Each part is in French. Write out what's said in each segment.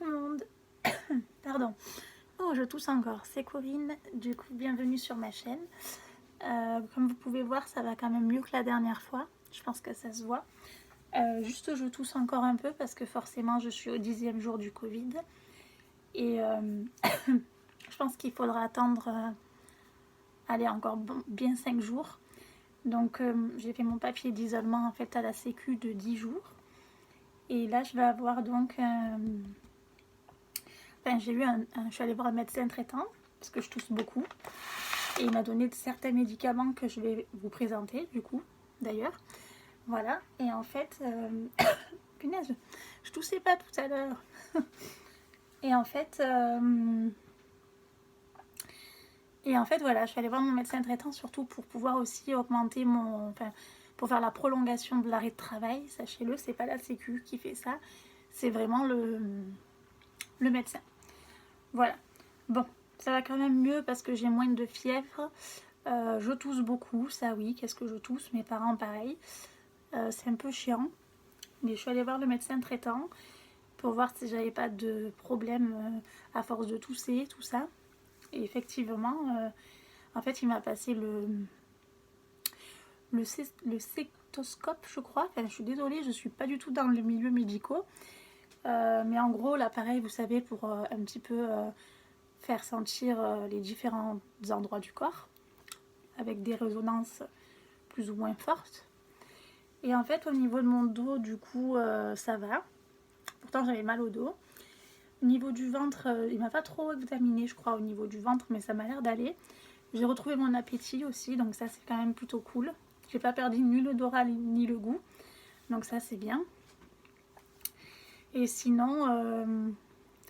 tout le monde. Pardon. Oh, je tousse encore. C'est Corinne. Du coup, bienvenue sur ma chaîne. Comme vous pouvez voir, ça va quand même mieux que la dernière fois. Je pense que ça se voit. Juste, je tousse encore un peu parce que forcément, je suis au 10e jour du Covid. Et je pense qu'il faudra attendre, allez, encore bien 5 jours. Donc, j'ai fait mon papier d'isolement en fait à la Sécu de 10 jours. Et là, je vais avoir donc... Enfin, je suis allée voir un médecin traitant parce que je tousse beaucoup. Et il m'a donné certains médicaments que je vais vous présenter, du coup, d'ailleurs. Voilà. Et en fait... punaise, je toussais pas tout à l'heure. Et en fait... voilà, je suis allée voir mon médecin traitant surtout pour pouvoir aussi augmenter mon... Enfin, pour faire la prolongation de l'arrêt de travail. Sachez-le, c'est pas la Sécu qui fait ça. C'est vraiment le médecin. Voilà. Bon, ça va quand même mieux parce que j'ai moins de fièvre. Je tousse beaucoup, ça oui. Qu'est-ce que je tousse? Mes parents, pareil. C'est un peu chiant. Mais je suis allée voir le médecin traitant pour voir si j'avais pas de problème à force de tousser, tout ça. Et effectivement, en fait, il m'a passé le stéthoscope, je crois. Enfin, je suis désolée, je suis pas du tout dans le milieu médical. Mais en gros, l'appareil, vous savez, pour un petit peu faire sentir les différents endroits du corps avec des résonances plus ou moins fortes. Et en fait, au niveau de mon dos, du coup, ça va. Pourtant, j'avais mal au dos. Au niveau du ventre, il m'a pas trop examiné, je crois, au niveau du ventre, mais ça m'a l'air d'aller. J'ai retrouvé mon appétit aussi, donc ça, c'est quand même plutôt cool. J'ai pas perdu ni l'odorat ni le goût, donc ça, c'est bien. Et sinon,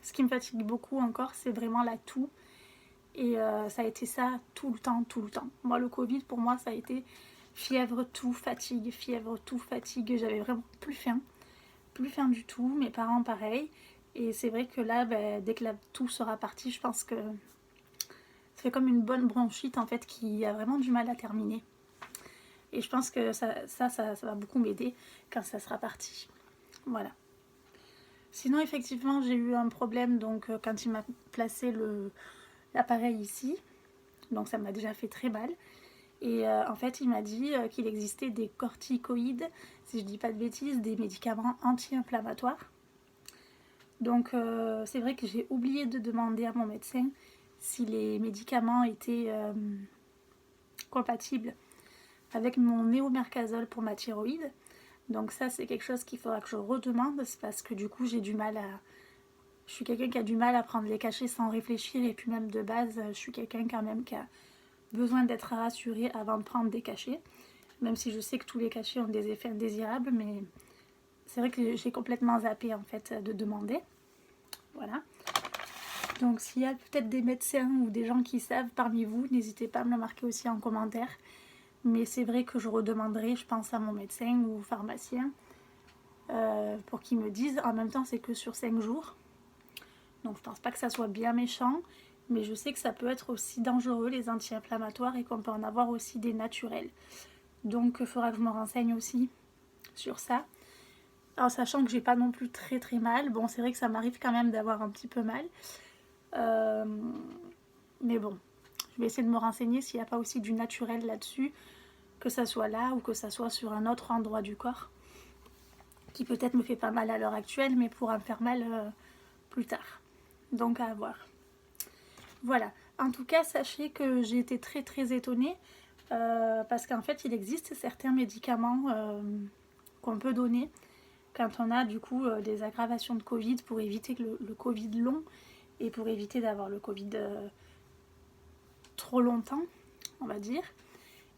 ce qui me fatigue beaucoup encore, c'est vraiment la toux. Et ça a été ça tout le temps, tout le temps. Moi, le Covid, pour moi, ça a été fièvre, toux, fatigue, fièvre, toux, fatigue. J'avais vraiment plus faim du tout. Mes parents, pareil. Et c'est vrai que là, dès que la toux sera partie, je pense que ça fait comme une bonne bronchite, en fait, qui a vraiment du mal à terminer. Et je pense que ça va beaucoup m'aider quand ça sera parti. Voilà. Sinon, effectivement, j'ai eu un problème donc quand il m'a placé l'appareil ici. Donc ça m'a déjà fait très mal. Et en fait, il m'a dit qu'il existait des corticoïdes, si je dis pas de bêtises, des médicaments anti-inflammatoires. Donc c'est vrai que j'ai oublié de demander à mon médecin si les médicaments étaient compatibles avec mon néomercazole pour ma thyroïde. Donc ça, c'est quelque chose qu'il faudra que je redemande, parce que du coup, j'ai du mal à... Je suis quelqu'un qui a du mal à prendre les cachets sans réfléchir, et puis même de base, je suis quelqu'un quand même qui a besoin d'être rassuré avant de prendre des cachets, même si je sais que tous les cachets ont des effets indésirables, mais c'est vrai que j'ai complètement zappé en fait de demander. Voilà. Donc s'il y a peut-être des médecins ou des gens qui savent parmi vous, n'hésitez pas à me le marquer aussi en commentaire. Mais c'est vrai que je redemanderai, je pense, à mon médecin ou pharmacien pour qu'ils me disent. En même temps, c'est que sur 5 jours. Donc je pense pas que ça soit bien méchant, mais je sais que ça peut être aussi dangereux, les anti-inflammatoires, et qu'on peut en avoir aussi des naturels. Donc il faudra que je me renseigne aussi sur ça. En sachant que j'ai pas non plus très très mal. Bon, c'est vrai que ça m'arrive quand même d'avoir un petit peu mal. Mais bon, je vais essayer de me renseigner s'il n'y a pas aussi du naturel là-dessus, que ça soit là ou que ça soit sur un autre endroit du corps, qui peut-être me fait pas mal à l'heure actuelle, mais pourra me faire mal plus tard. Donc à voir. Voilà. En tout cas, sachez que j'ai été très très étonnée parce qu'en fait, il existe certains médicaments qu'on peut donner quand on a du coup des aggravations de Covid pour éviter le Covid long et pour éviter d'avoir le Covid trop longtemps, on va dire.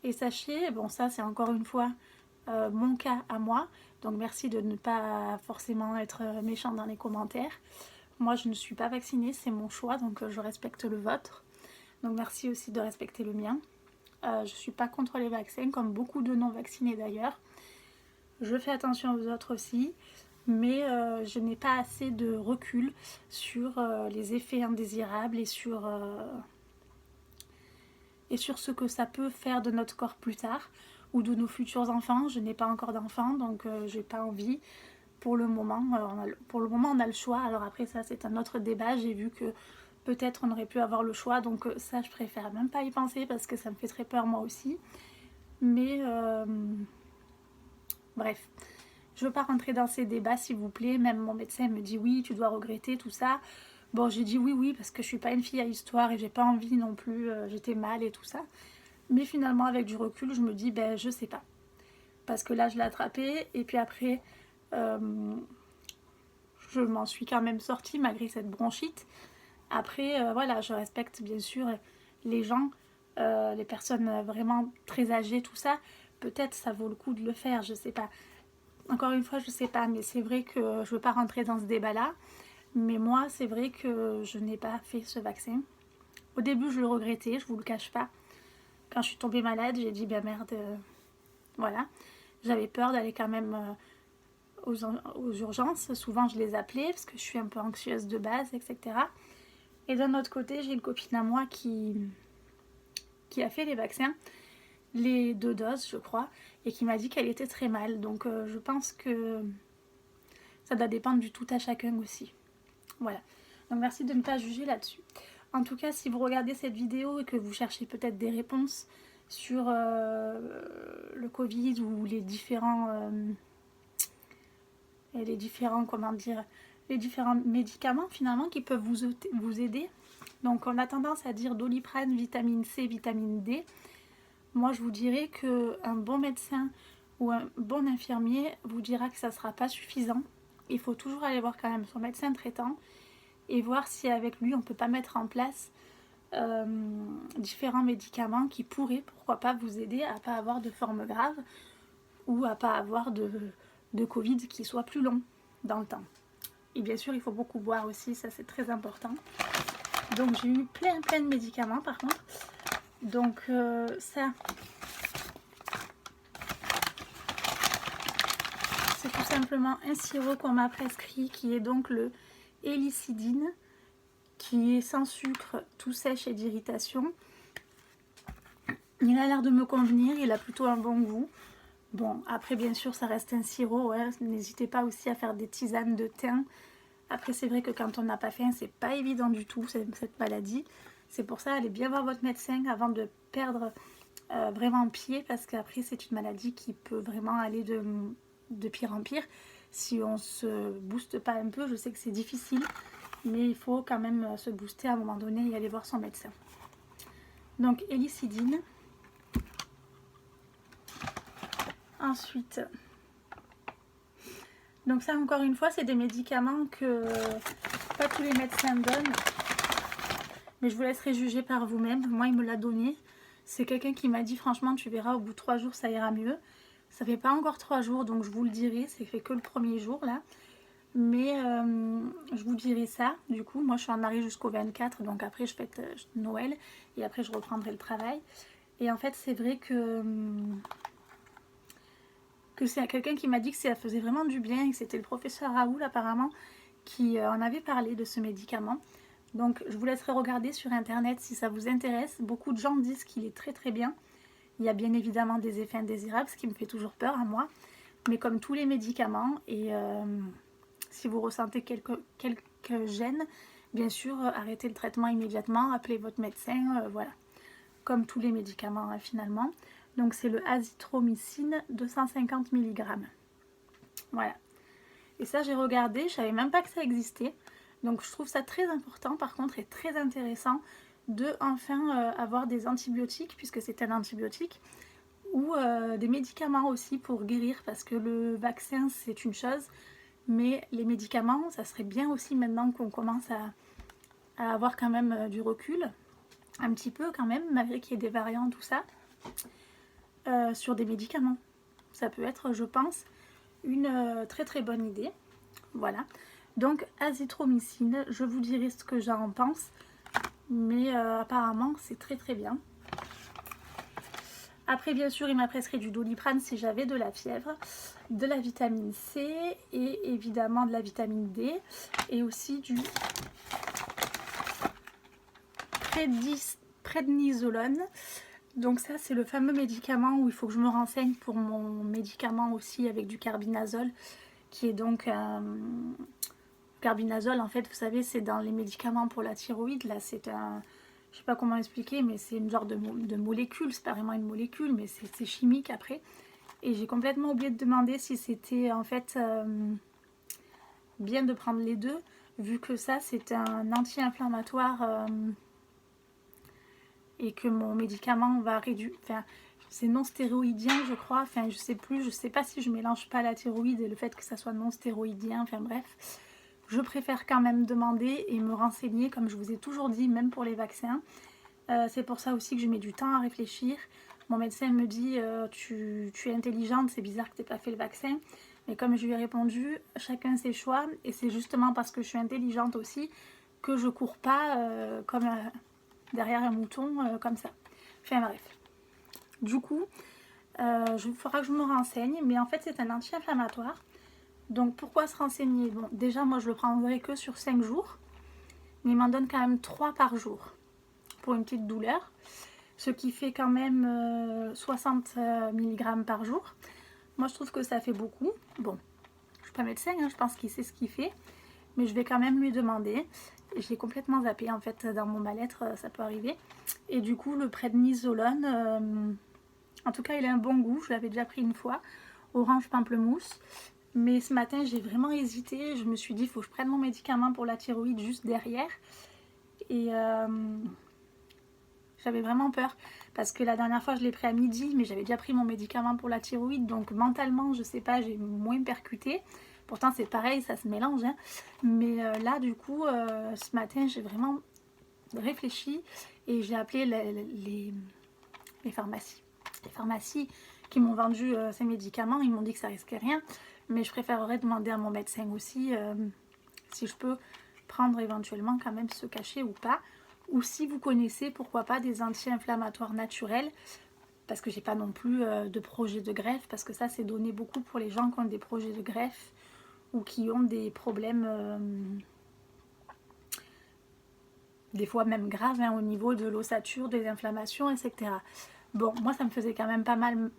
Et sachez, bon ça c'est encore une fois mon cas à moi, donc merci de ne pas forcément être méchant dans les commentaires. Moi je ne suis pas vaccinée, c'est mon choix, donc je respecte le vôtre. Donc merci aussi de respecter le mien. Je ne suis pas contre les vaccins, comme beaucoup de non-vaccinés d'ailleurs. Je fais attention aux autres aussi, mais je n'ai pas assez de recul sur les effets indésirables et sur ce que ça peut faire de notre corps plus tard ou de nos futurs enfants. Je n'ai pas encore d'enfants, donc je n'ai pas envie pour le moment, on a le choix. Alors après ça c'est un autre débat, j'ai vu que peut-être on aurait pu avoir le choix, donc ça je préfère même pas y penser parce que ça me fait très peur moi aussi. Mais bref, je veux pas rentrer dans ces débats s'il vous plaît. Même mon médecin me dit oui, tu dois regretter tout ça. Bon, j'ai dit oui parce que je suis pas une fille à histoire et j'ai pas envie non plus, j'étais mal et tout ça. Mais finalement avec du recul je me dis ben je sais pas. Parce que là je l'ai attrapé et puis après je m'en suis quand même sortie malgré cette bronchite. Après voilà, je respecte bien sûr les gens, les personnes vraiment très âgées, tout ça. Peut-être ça vaut le coup de le faire, je sais pas. Encore une fois, je sais pas, mais c'est vrai que je veux pas rentrer dans ce débat-là. Mais moi, c'est vrai que je n'ai pas fait ce vaccin. Au début, je le regrettais, je vous le cache pas. Quand je suis tombée malade, j'ai dit, ben merde, voilà. J'avais peur d'aller quand même aux urgences. Souvent, je les appelais parce que je suis un peu anxieuse de base, etc. Et d'un autre côté, j'ai une copine à moi qui a fait les vaccins, les 2 doses, je crois, et qui m'a dit qu'elle était très mal. Donc, je pense que ça doit dépendre du tout à chacun aussi. Voilà. Donc, merci de ne pas juger là-dessus. En tout cas, si vous regardez cette vidéo et que vous cherchez peut-être des réponses sur le Covid ou les différents comment dire, les différents médicaments finalement qui peuvent vous aider. Donc on a tendance à dire Doliprane, vitamine C, vitamine D. Moi je vous dirais qu'un bon médecin ou un bon infirmier vous dira que ça ne sera pas suffisant. Il faut toujours aller voir quand même son médecin traitant et voir si avec lui on ne peut pas mettre en place différents médicaments qui pourraient, pourquoi pas, vous aider à ne pas avoir de forme grave ou à ne pas avoir de Covid qui soit plus long dans le temps. Et bien sûr, il faut beaucoup boire aussi, ça c'est très important. Donc j'ai eu plein de médicaments par contre. Donc ça, c'est tout simplement un sirop qu'on m'a prescrit qui est donc le hélicidine, qui est sans sucre, tout sèche et d'irritation. Il a l'air de me convenir, il a plutôt un bon goût. Bon, après bien sûr ça reste un sirop, ouais. N'hésitez pas aussi à faire des tisanes de thym. Après c'est vrai que quand on n'a pas faim, c'est pas évident du tout cette maladie. C'est pour ça, allez bien voir votre médecin avant de perdre vraiment pied, parce qu'après c'est une maladie qui peut vraiment aller de pire en pire. Si on se booste pas un peu, je sais que c'est difficile, mais il faut quand même se booster à un moment donné et aller voir son médecin. Donc hélicidine. Ensuite, donc ça encore une fois c'est des médicaments que pas tous les médecins donnent, mais je vous laisserai juger par vous-même. Moi il me l'a donné, c'est quelqu'un qui m'a dit franchement tu verras au bout de 3 jours ça ira mieux. Ça fait pas encore 3 jours donc je vous le dirai, c'est fait que le premier jour là, mais je vous dirai ça. Du coup moi je suis en arrêt jusqu'au 24, donc après je fête Noël et après je reprendrai le travail. Et en fait c'est vrai que c'est quelqu'un qui m'a dit que ça faisait vraiment du bien et que c'était le professeur Raoul apparemment qui en avait parlé de ce médicament. Donc je vous laisserai regarder sur internet si ça vous intéresse. Beaucoup de gens disent qu'il est très bien. Il y a bien évidemment des effets indésirables, ce qui me fait toujours peur à moi. Mais comme tous les médicaments, et si vous ressentez quelques gènes, bien sûr arrêtez le traitement immédiatement, appelez votre médecin, voilà. Comme tous les médicaments hein, finalement. Donc c'est le azithromycine 250 mg. Voilà. Et ça j'ai regardé, je savais même pas que ça existait. Donc je trouve ça très important par contre et très intéressant de enfin avoir des antibiotiques, puisque c'est un antibiotique, ou des médicaments aussi pour guérir, parce que le vaccin c'est une chose, mais les médicaments ça serait bien aussi maintenant qu'on commence à avoir quand même du recul, un petit peu quand même, malgré qu'il y ait des variants, tout ça. Sur des médicaments. Ça peut être, je pense, une très bonne idée. Voilà. Donc, azithromycine, je vous dirai ce que j'en pense. Mais apparemment, c'est très bien. Après, bien sûr, il m'a prescrit du Doliprane si j'avais de la fièvre, de la vitamine C et évidemment de la vitamine D. Et aussi du prednisolone. Donc ça c'est le fameux médicament où il faut que je me renseigne pour mon médicament aussi avec du carbinazole qui est donc carbinazole. En fait, vous savez, c'est dans les médicaments pour la thyroïde. Là, c'est un, je sais pas comment expliquer, mais c'est une genre de molécule. C'est pas vraiment une molécule, mais c'est chimique après. Et j'ai complètement oublié de demander si c'était en fait bien de prendre les deux, vu que ça c'est un anti-inflammatoire et que mon médicament va réduire. Enfin, c'est non stéroïdien, je crois. Enfin, je sais plus. Je sais pas si je mélange pas la thyroïde et le fait que ça soit non stéroïdien. Enfin bref. Je préfère quand même demander et me renseigner, comme je vous ai toujours dit, même pour les vaccins. C'est pour ça aussi que je mets du temps à réfléchir. Mon médecin me dit tu es intelligente, c'est bizarre que tu n'aies pas fait le vaccin. Mais comme je lui ai répondu, chacun ses choix. Et c'est justement parce que je suis intelligente aussi que je cours pas comme derrière un mouton comme ça. Enfin bref. Du coup, il faudra que je me renseigne. Mais en fait, c'est un anti-inflammatoire. Donc pourquoi se renseigner? Bon, déjà moi je le prendrai que sur 5 jours, mais il m'en donne quand même 3 par jour pour une petite douleur, ce qui fait quand même 60 mg par jour. Moi je trouve que ça fait beaucoup. Bon, je suis pas médecin, hein, je pense qu'il sait ce qu'il fait, mais je vais quand même lui demander. Je l'ai complètement zappé en fait dans mon mal-être, ça peut arriver. Et du coup le prednisolone, en tout cas il a un bon goût, je l'avais déjà pris une fois, orange pamplemousse. Mais ce matin, j'ai vraiment hésité. Je me suis dit, il faut que je prenne mon médicament pour la thyroïde juste derrière. Et j'avais vraiment peur. Parce que la dernière fois, je l'ai pris à midi, mais j'avais déjà pris mon médicament pour la thyroïde. Donc mentalement, je sais pas, j'ai moins percuté. Pourtant, c'est pareil, ça se mélange. Hein. Mais là, du coup, ce matin, j'ai vraiment réfléchi. Et j'ai appelé les pharmacies. Les pharmacies qui m'ont vendu ces médicaments, ils m'ont dit que ça risquait rien. Mais je préférerais demander à mon médecin aussi si je peux prendre éventuellement quand même ce cachet ou pas. Ou si vous connaissez, pourquoi pas, des anti-inflammatoires naturels. Parce que j'ai pas non plus de projet de greffe. Parce que ça, c'est donné beaucoup pour les gens qui ont des projets de greffe ou qui ont des problèmes, des fois même graves, hein, au niveau de l'ossature, des inflammations, etc. Bon, moi, ça me faisait quand même pas mal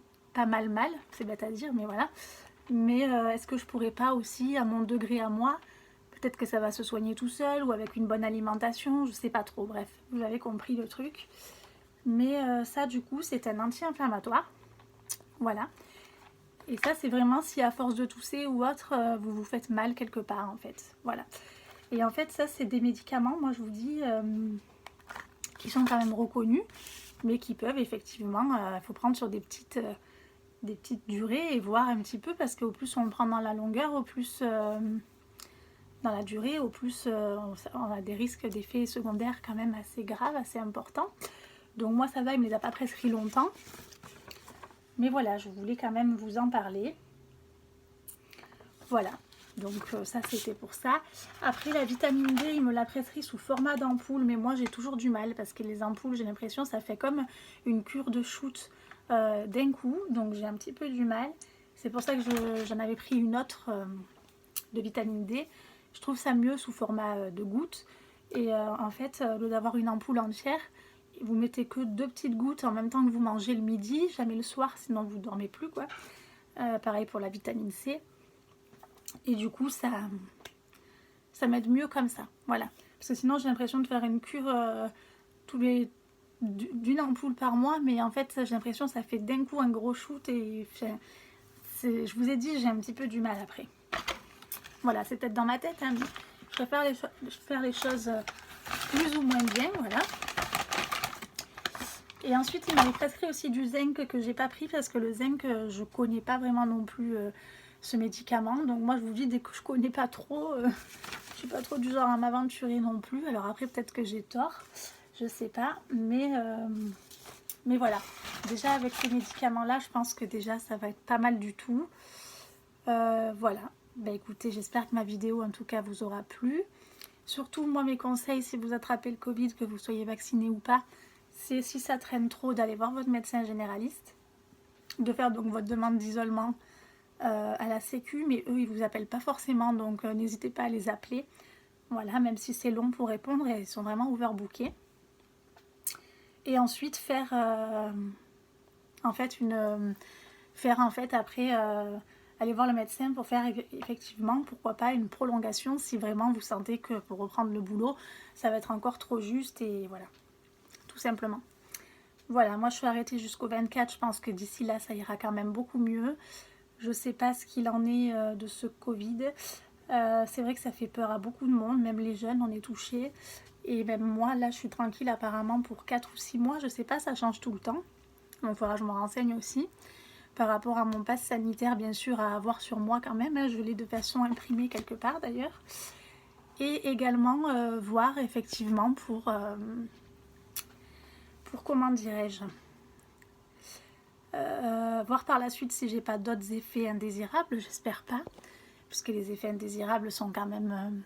mal. C'est bête à dire, mais voilà. Mais est-ce que je pourrais pas aussi, à mon degré à moi, peut-être que ça va se soigner tout seul ou avec une bonne alimentation, je sais pas trop, bref, vous avez compris le truc. Mais ça du coup c'est un anti-inflammatoire, voilà. Et ça c'est vraiment si à force de tousser ou autre, vous vous faites mal quelque part en fait, voilà. Et en fait ça c'est des médicaments, moi je vous dis, qui sont quand même reconnus, mais qui peuvent effectivement, il faut prendre sur des petites durées et voir un petit peu parce qu'au plus on le prend dans la longueur, au plus dans la durée, au plus on a des risques d'effets secondaires quand même assez graves, assez importants. Donc moi ça va, il me les a pas prescrits longtemps. Mais voilà, je voulais quand même vous en parler. Voilà, donc ça c'était pour ça. Après la vitamine D, il me l'a prescrit sous format d'ampoule, mais moi j'ai toujours du mal parce que les ampoules, j'ai l'impression ça fait comme une cure de shoot d'un coup, donc j'ai un petit peu du mal. C'est pour ça que j'en avais pris une autre de vitamine D. Je trouve ça mieux sous format de gouttes. Et en fait, au lieu d'avoir une ampoule entière, vous mettez que 2 petites gouttes en même temps que vous mangez le midi, jamais le soir, sinon vous dormez plus quoi. Pareil pour la vitamine C. Et du coup, ça m'aide mieux comme ça. Voilà. Parce que sinon, j'ai l'impression de faire une cure d'une ampoule par mois, mais en fait j'ai l'impression que ça fait d'un coup un gros shoot et je vous ai dit j'ai un petit peu du mal après. Voilà, c'est peut-être dans ma tête, hein, mais je préfère faire les choses plus ou moins bien, voilà. Et ensuite il m'avait prescrit aussi du zinc que j'ai pas pris parce que le zinc je connais pas vraiment non plus ce médicament, donc moi je vous dis dès que je connais pas trop, je suis pas trop du genre à m'aventurer non plus. Alors après peut-être que j'ai tort, je sais pas, mais voilà, déjà avec ces médicaments là je pense que déjà ça va être pas mal du tout. Voilà, bah écoutez, j'espère que ma vidéo en tout cas vous aura plu. Surtout moi mes conseils si vous attrapez le Covid, que vous soyez vacciné ou pas, c'est si ça traîne trop d'aller voir votre médecin généraliste, de faire donc votre demande d'isolement à la sécu, mais eux ils vous appellent pas forcément, donc n'hésitez pas à les appeler. Voilà, même si c'est long pour répondre, et ils sont vraiment overbookés. Et ensuite faire en fait après allez voir le médecin pour faire effectivement, pourquoi pas, une prolongation si vraiment vous sentez que pour reprendre le boulot, ça va être encore trop juste et voilà, tout simplement. Voilà, moi je suis arrêtée jusqu'au 24, je pense que d'ici là ça ira quand même beaucoup mieux. Je sais pas ce qu'il en est de ce Covid. C'est vrai que ça fait peur à beaucoup de monde, même les jeunes, on est touchés. Et même moi, là, je suis tranquille apparemment pour 4 ou 6 mois. Je sais pas, ça change tout le temps. Donc, il faudra que je me renseigne aussi. Par rapport à mon pass sanitaire, bien sûr, à avoir sur moi quand même. Je l'ai de façon imprimée quelque part d'ailleurs. Et également voir effectivement pour comment dirais-je, voir par la suite si j'ai pas d'autres effets indésirables. J'espère pas. Puisque les effets indésirables sont quand même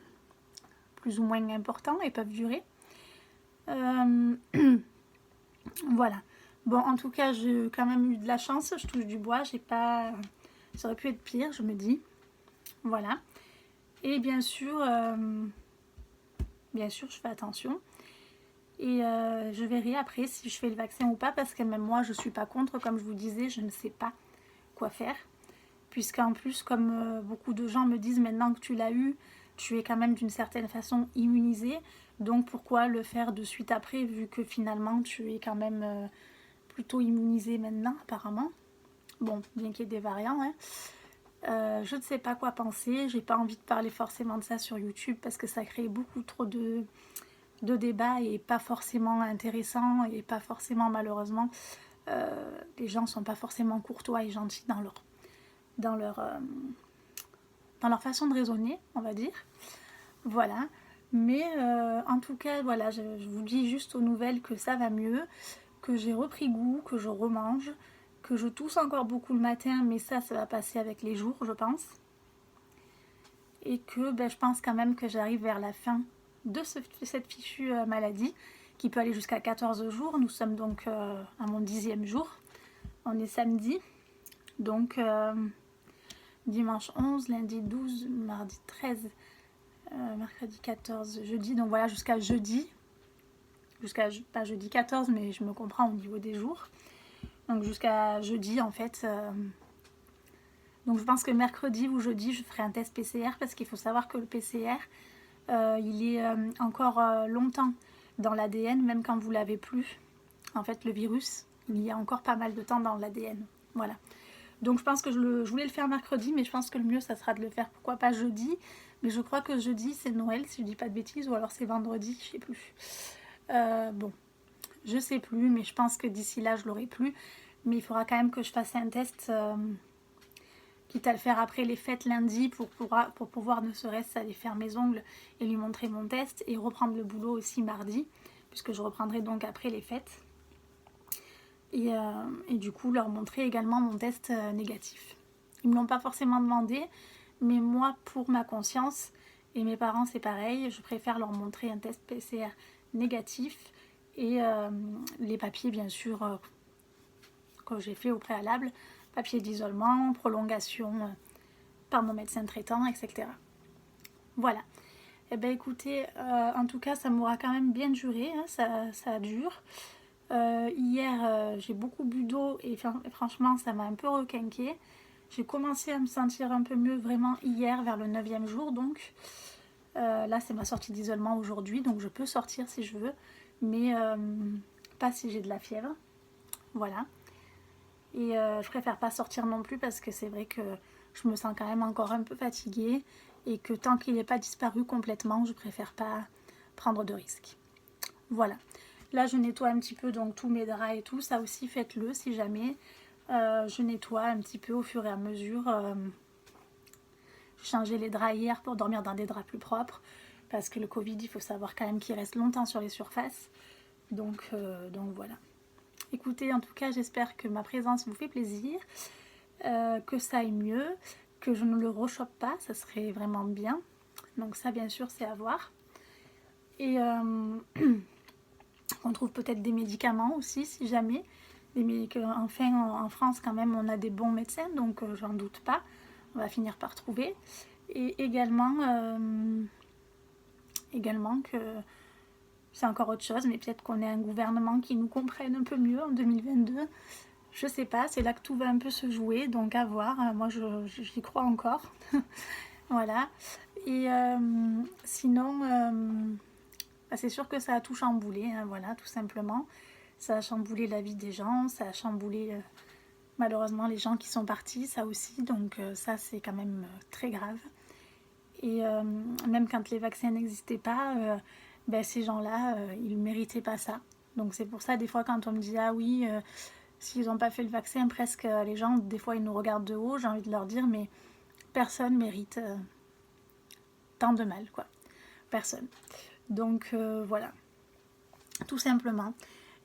plus ou moins importants et peuvent durer. Voilà. Bon, en tout cas, j'ai quand même eu de la chance. Je touche du bois. J'ai pas... Ça aurait pu être pire, je me dis. Voilà. Et bien sûr, je fais attention. Et je verrai après si je fais le vaccin ou pas. Parce que même moi, je suis pas contre. Comme je vous disais, je ne sais pas quoi faire. Puisqu'en plus, comme beaucoup de gens me disent, maintenant que tu l'as eu, tu es quand même d'une certaine façon immunisé. Donc pourquoi le faire de suite après, vu que finalement tu es quand même plutôt immunisé maintenant, apparemment. Bon, bien qu'il y ait des variants, hein. Je ne sais pas quoi penser. J'ai pas envie de parler forcément de ça sur YouTube parce que ça crée beaucoup trop de débats et pas forcément intéressant et pas forcément, malheureusement, les gens sont pas forcément courtois et gentils dans leur façon de raisonner, on va dire. Voilà. Mais en tout cas, voilà, je vous dis juste aux nouvelles que ça va mieux, que j'ai repris goût, que je remange, que je tousse encore beaucoup le matin, mais ça va passer avec les jours, je pense. Et que je pense quand même que j'arrive vers la fin de cette fichue maladie, qui peut aller jusqu'à 14 jours. Nous sommes donc à mon 10e jour. On est samedi. Donc dimanche 11, lundi 12, mardi 13, mercredi 14, jeudi. Donc voilà, jusqu'à jeudi. Pas jeudi 14, mais je me comprends au niveau des jours. Donc jusqu'à jeudi en fait. Donc je pense que mercredi ou jeudi, je ferai un test PCR parce qu'il faut savoir que le PCR, il est encore longtemps dans l'ADN, même quand vous l'avez plus. En fait, le virus, il y a encore pas mal de temps dans l'ADN. Voilà. Donc je pense que je voulais le faire mercredi, mais je pense que le mieux, ça sera de le faire, pourquoi pas jeudi. Mais je crois que jeudi, c'est Noël, si je dis pas de bêtises, ou alors c'est vendredi, je sais plus. Bon, je sais plus, mais je pense que d'ici là, je l'aurai plus. Mais il faudra quand même que je fasse un test, quitte à le faire après les fêtes lundi, pour pouvoir ne serait-ce aller faire mes ongles et lui montrer mon test, et reprendre le boulot aussi mardi, puisque je reprendrai donc après les fêtes. Et du coup, leur montrer également mon test négatif. Ils ne me l'ont pas forcément demandé, mais moi, pour ma conscience, et mes parents, c'est pareil, je préfère leur montrer un test PCR négatif et les papiers, bien sûr, que j'ai fait au préalable, papier d'isolement, prolongation par mon médecin traitant, etc. Voilà. Et bien écoutez, en tout cas, ça m'aura quand même bien duré, hein, ça dure. Hier, j'ai beaucoup bu d'eau et franchement, ça m'a un peu requinqué. J'ai commencé à me sentir un peu mieux vraiment hier, vers le 9e jour. Donc là, c'est ma sortie d'isolement aujourd'hui, donc je peux sortir si je veux, mais pas si j'ai de la fièvre. Voilà. Et je préfère pas sortir non plus parce que c'est vrai que je me sens quand même encore un peu fatiguée et que tant qu'il n'est pas disparu complètement, je préfère pas prendre de risques. Voilà. Là, je nettoie un petit peu donc tous mes draps et tout. Ça aussi, faites-le si jamais. Je nettoie un petit peu au fur et à mesure. J'ai changé les draps hier pour dormir dans des draps plus propres. Parce que le Covid, il faut savoir quand même qu'il reste longtemps sur les surfaces. Donc voilà. Écoutez, en tout cas, j'espère que ma présence vous fait plaisir. Que ça aille mieux. Que je ne le rechoppe pas. Ça serait vraiment bien. Donc ça, bien sûr, c'est à voir. Et... on trouve peut-être des médicaments aussi, si jamais. Enfin, en France, quand même, on a des bons médecins, donc j'en doute pas. On va finir par trouver. Et également que c'est encore autre chose, mais peut-être qu'on ait un gouvernement qui nous comprenne un peu mieux en 2022. Je sais pas, c'est là que tout va un peu se jouer, donc à voir. Moi, j'y crois encore. Voilà. Et sinon, bah, c'est sûr que ça a tout chamboulé, hein, voilà, tout simplement. Ça a chamboulé la vie des gens, ça a chamboulé malheureusement les gens qui sont partis, ça aussi, donc ça c'est quand même très grave. Et même quand les vaccins n'existaient pas, ben, ces gens-là, ils ne méritaient pas ça. Donc c'est pour ça, des fois, quand on me dit « Ah oui, s'ils n'ont pas fait le vaccin, presque les gens, des fois, ils nous regardent de haut », j'ai envie de leur dire « Mais personne mérite tant de mal, quoi. Personne. » Donc voilà, tout simplement.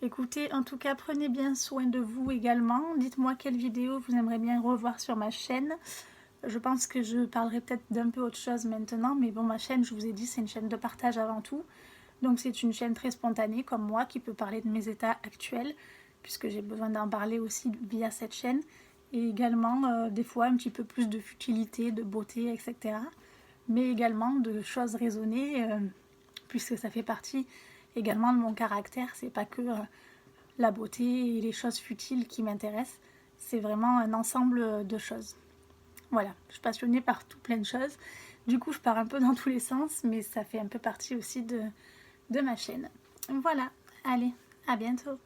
Écoutez, en tout cas, prenez bien soin de vous également. Dites-moi quelle vidéo vous aimeriez bien revoir sur ma chaîne. Je pense que je parlerai peut-être d'un peu autre chose maintenant, mais bon, ma chaîne, je vous ai dit, c'est une chaîne de partage avant tout. Donc c'est une chaîne très spontanée, comme moi, qui peut parler de mes états actuels, puisque j'ai besoin d'en parler aussi via cette chaîne. Et également, des fois, un petit peu plus de futilité, de beauté, etc. Mais également de choses raisonnées, puisque ça fait partie également de mon caractère. C'est pas que la beauté et les choses futiles qui m'intéressent, c'est vraiment un ensemble de choses. Voilà, je suis passionnée par tout plein de choses. Du coup, je pars un peu dans tous les sens, mais ça fait un peu partie aussi de ma chaîne. Voilà, allez, à bientôt.